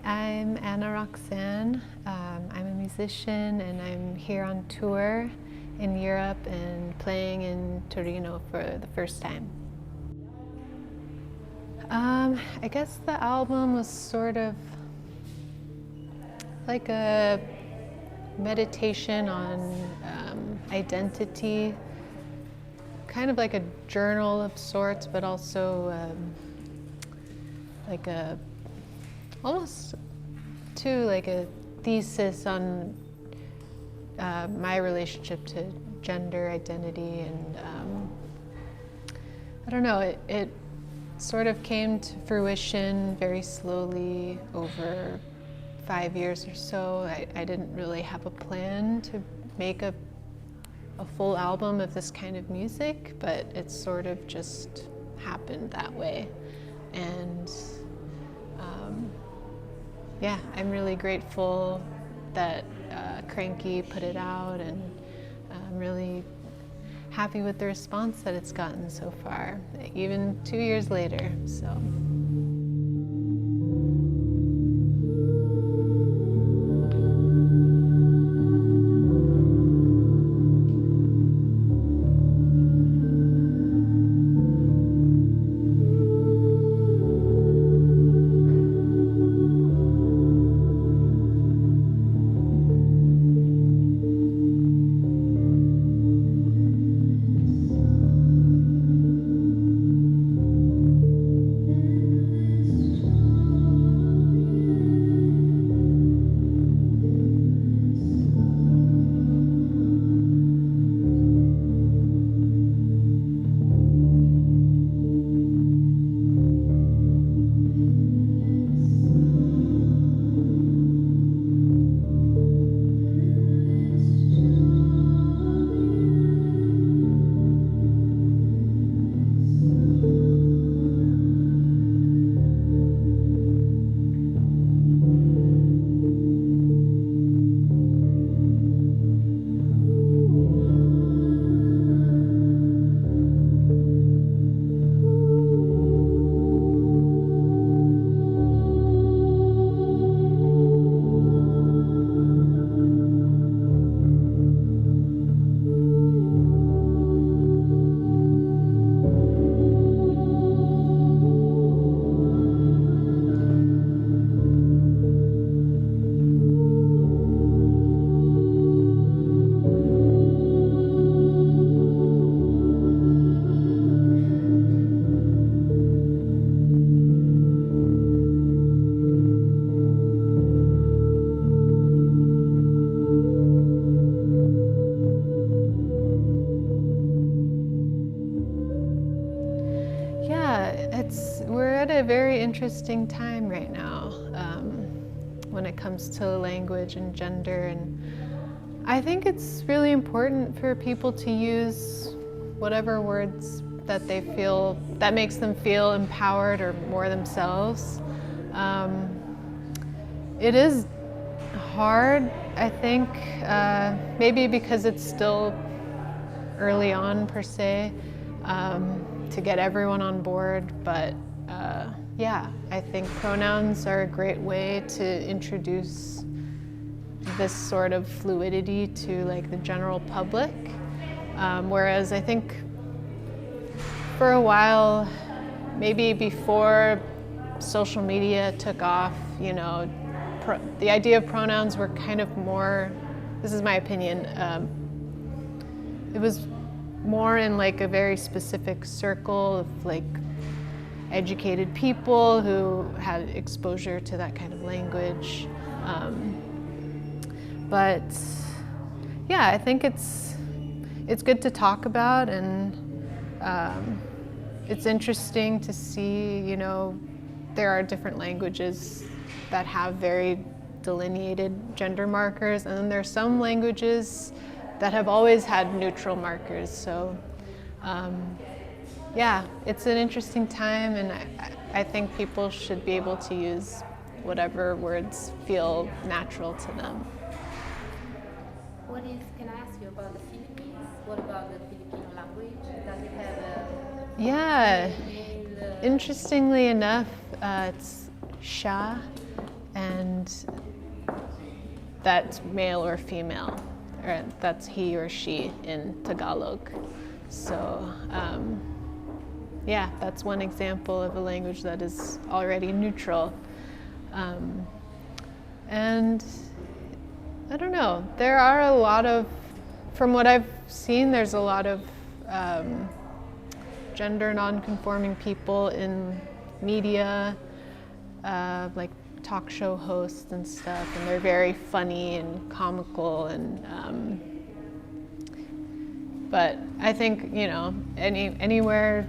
I'm Ana Roxanne. I'm a musician and I'm here on tour in Europe and playing in Torino for the first time. I guess the album was sort of like a meditation on identity, kind of like a journal of sorts, but also like a almost too like a thesis on my relationship to gender identity, and I don't know, it sort of came to fruition very slowly over 5 years or so. I didn't really have a plan to make a full album of this kind of music, but it sort of just happened that way. And yeah, I'm really grateful that Cranky put it out, and I'm really happy with the response that it's gotten so far, even 2 years later. So. We're at a very interesting time right now when it comes to language and gender, and I think it's really important for people to use whatever words that they feel, that makes them feel empowered or more themselves. It is hard, I think, maybe because it's still early on per se, to get everyone on board, but yeah, I think pronouns are a great way to introduce this sort of fluidity to like the general public, whereas I think for a while, maybe before social media took off, you know, the idea of pronouns were kind of more, this is my opinion, it was more in like a very specific circle of like educated people who had exposure to that kind of language. But yeah, I think it's good to talk about, and it's interesting to see, you know, there are different languages that have very delineated gender markers, and then there are some languages that have always had neutral markers. So yeah, it's an interesting time, and I think people should be able to use whatever words feel natural to them. Can I ask you about the Philippines? What about the Filipino language? Does it have a... Yeah, interestingly enough, it's Sha, and that's male or female, or that's he or she in Tagalog. So yeah, that's one example of a language that is already neutral. And I don't know, there are a lot of, from what I've seen, there's a lot of gender non-conforming people in media, like talk show hosts and stuff, and they're very funny and comical, and but I think, you know, anywhere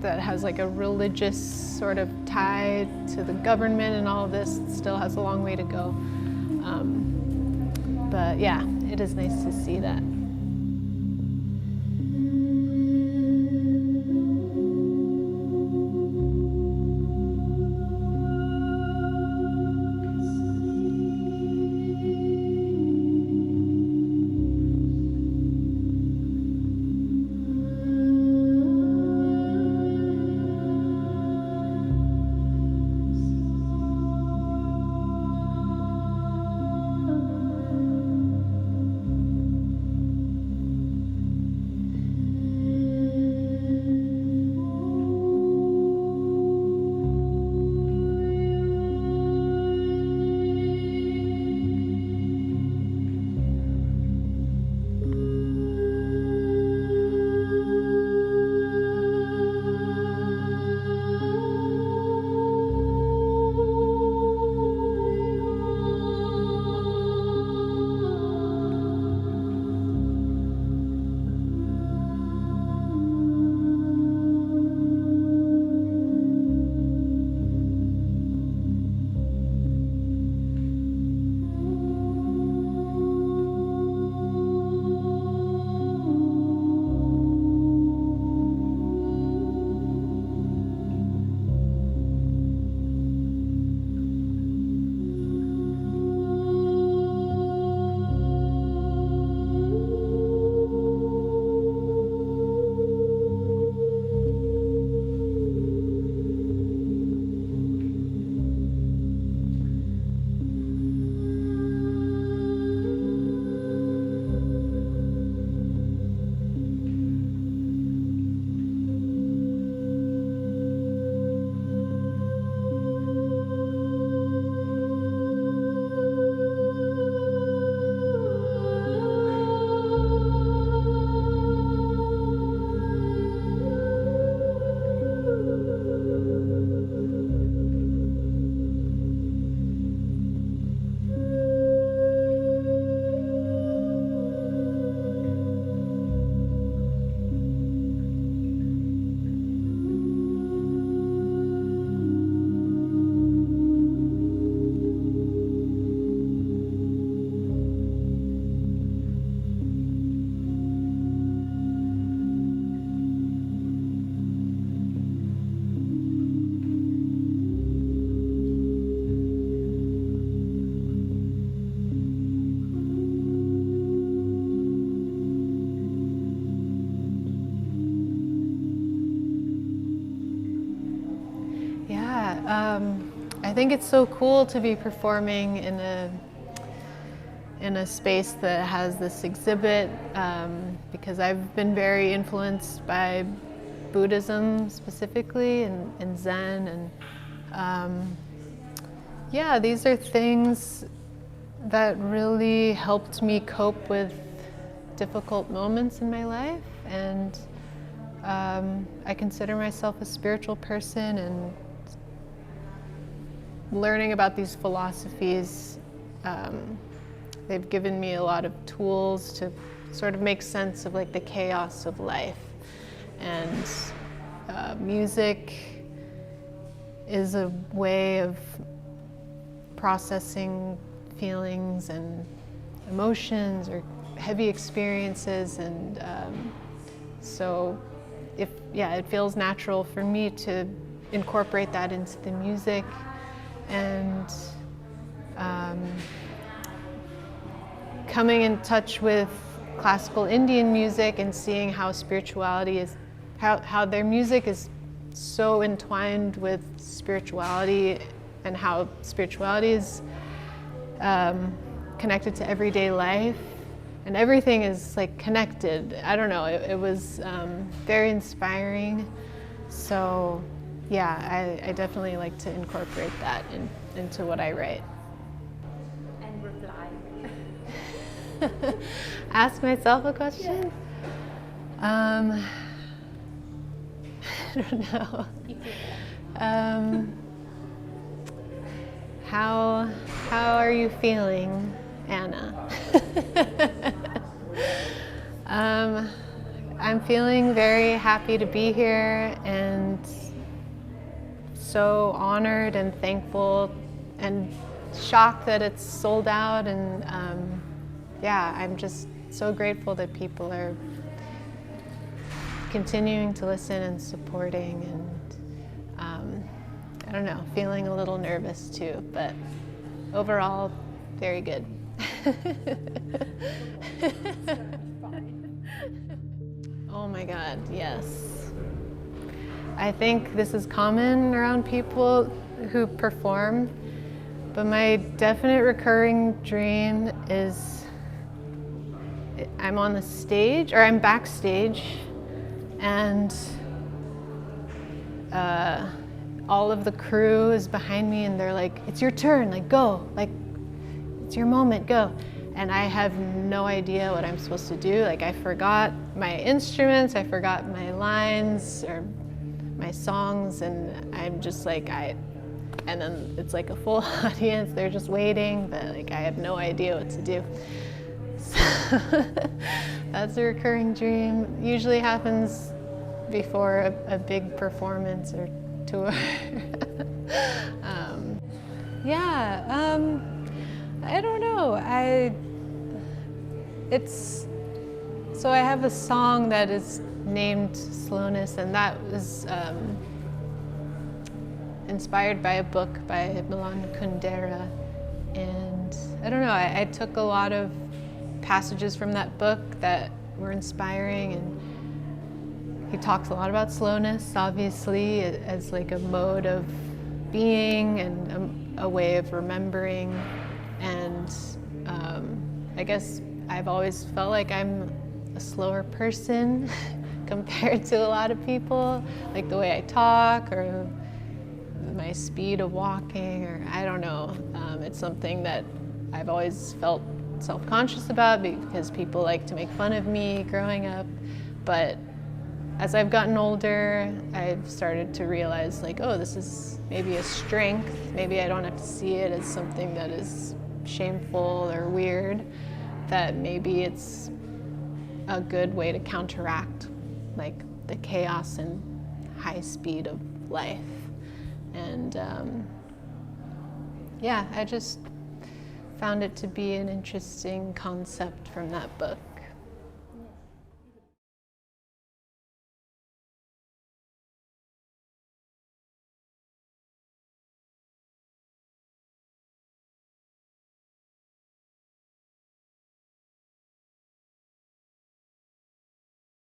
that has like a religious sort of tie to the government and all of this still has a long way to go. But yeah, it is nice to see that. I think it's so cool to be performing in a space that has this exhibit, because I've been very influenced by Buddhism specifically, and Zen, and yeah, these are things that really helped me cope with difficult moments in my life, and I consider myself a spiritual person, and learning about these philosophies, they've given me a lot of tools to sort of make sense of like the chaos of life. And music is a way of processing feelings and emotions or heavy experiences, and so it feels natural for me to incorporate that into the music. And coming in touch with classical Indian music and seeing how spirituality is, how their music is so entwined with spirituality and how spirituality is connected to everyday life, and everything is like connected. I don't know, it was very inspiring. So yeah, I definitely like to incorporate that into what I write. And reply. Ask myself a question? I don't know. You can. How are you feeling, Anna? I'm feeling very happy to be here and so honored and thankful and shocked that it's sold out, and yeah, I'm just so grateful that people are continuing to listen and supporting, and I don't know, feeling a little nervous too, but overall, very good. Oh my God, yes. I think this is common around people who perform, but my definite recurring dream is I'm on the stage, or I'm backstage, and all of the crew is behind me and they're like, it's your turn, like go, like it's your moment, go. And I have no idea what I'm supposed to do. Like I forgot my instruments, I forgot my lines or my songs, and I'm just like, and then it's like a full audience, they're just waiting, but like I have no idea what to do. So that's a recurring dream. Usually happens before a big performance or tour. I don't know. So I have a song that is named Slowness, and that was inspired by a book by Milan Kundera. And I don't know, I took a lot of passages from that book that were inspiring, and he talks a lot about slowness, obviously, as like a mode of being and a way of remembering. And I guess I've always felt like I'm a slower person compared to a lot of people, like the way I talk or my speed of walking, or I don't know. It's something that I've always felt self-conscious about because people like to make fun of me growing up. But as I've gotten older, I've started to realize like, oh, this is maybe a strength. Maybe I don't have to see it as something that is shameful or weird, that maybe it's a good way to counteract like the chaos and high speed of life. And yeah, I just found it to be an interesting concept from that book.